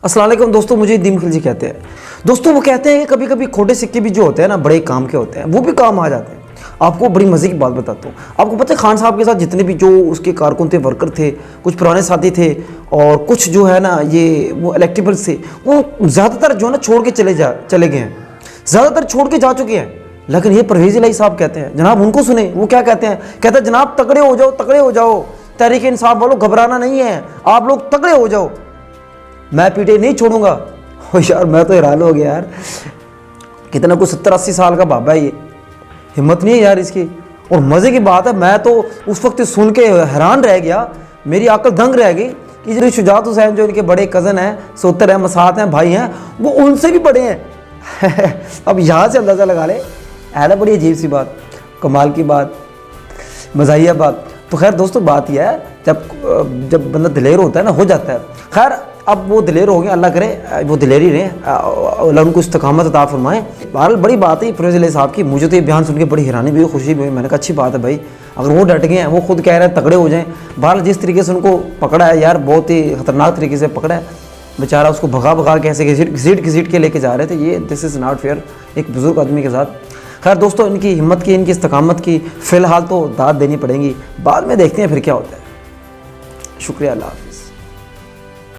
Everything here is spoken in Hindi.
अस्सलाम वालेकुम दोस्तों, मुझे दीन खिलजी कहते हैं। दोस्तों वो कहते हैं कि कभी कभी खोटे सिक्के भी जो होते हैं ना, बड़े काम के होते हैं, वो भी काम आ जाते हैं। आपको बड़ी मज़े की बात बताता हूँ। आपको पता है खान साहब के साथ जितने भी जो उसके कारकुन थे, वर्कर थे, कुछ पुराने साथी थे और कुछ जो है ना ये वो इलेक्टेबल्स थे, वो ज़्यादातर जो है ना छोड़ के चले गए हैं, ज़्यादातर छोड़ के जा चुके हैं। लेकिन ये परवेज़ इलाही साहब कहते हैं, जनाब उनको सुने, वो क्या कहते हैं? कहते हैं जनाब तगड़े हो जाओ, तगड़े हो जाओ, तहरीक इंसाफ वालों घबराना नहीं है, आप लोग तगड़े हो जाओ, मैं पीटे नहीं छोड़ूंगा। ओ यार मैं तो हैरान हो गया यार, कितना कुछ 70-80 साल का बाबा है ये, हिम्मत नहीं है यार इसकी। और मज़े की बात है, मैं तो उस वक्त सुन के हैरान रह गया, मेरी अक्ल दंग रह गई कि जो शुजात हुसैन जो इनके बड़े कज़न हैं, सोतर हैं, मसात हैं, भाई हैं, वो उनसे भी बड़े हैं। अब यहाँ से अंदाज़ा लगा ले, है ना बड़ी अजीब सी बात, कमाल की बात, मज़ाहिया बात। तो खैर दोस्तों बात यह है, जब बंदा दिलेर होता है ना, हो जाता है। खैर अब वो दिलेर हो गए, अल्लाह करे वो दिलेरी रहे, अल्लाह उनको इस्तकामत अता फरमाए। बहरहाल बड़ी बात है परवेज़ इलाही साहब की, मुझे तो ये बयान सुन के बड़ी हैरानी भी हुई, खुशी भी हुई। मैंने कहा अच्छी बात है भाई, अगर वो डट गए हैं, वो खुद कह रहे हैं तगड़े हो जाएं। बहरहाल जिस तरीके से उनको पकड़ा है यार, बहुत ही ख़तरनाक तरीके से पकड़ा है बेचारा, उसको भगा के ऐसे घसीट के लेके जा रहे थे। ये दिस इज़ नॉट फेयर एक बुज़ुर्ग आदमी के साथ। खैर दोस्तों इनकी हिम्मत की, इनकी इस्तकामत की फ़िलहाल तो दाद देनी पड़ेगी, बाद में देखते हैं फिर क्या होता है। शुक्रिया, अल्लाह।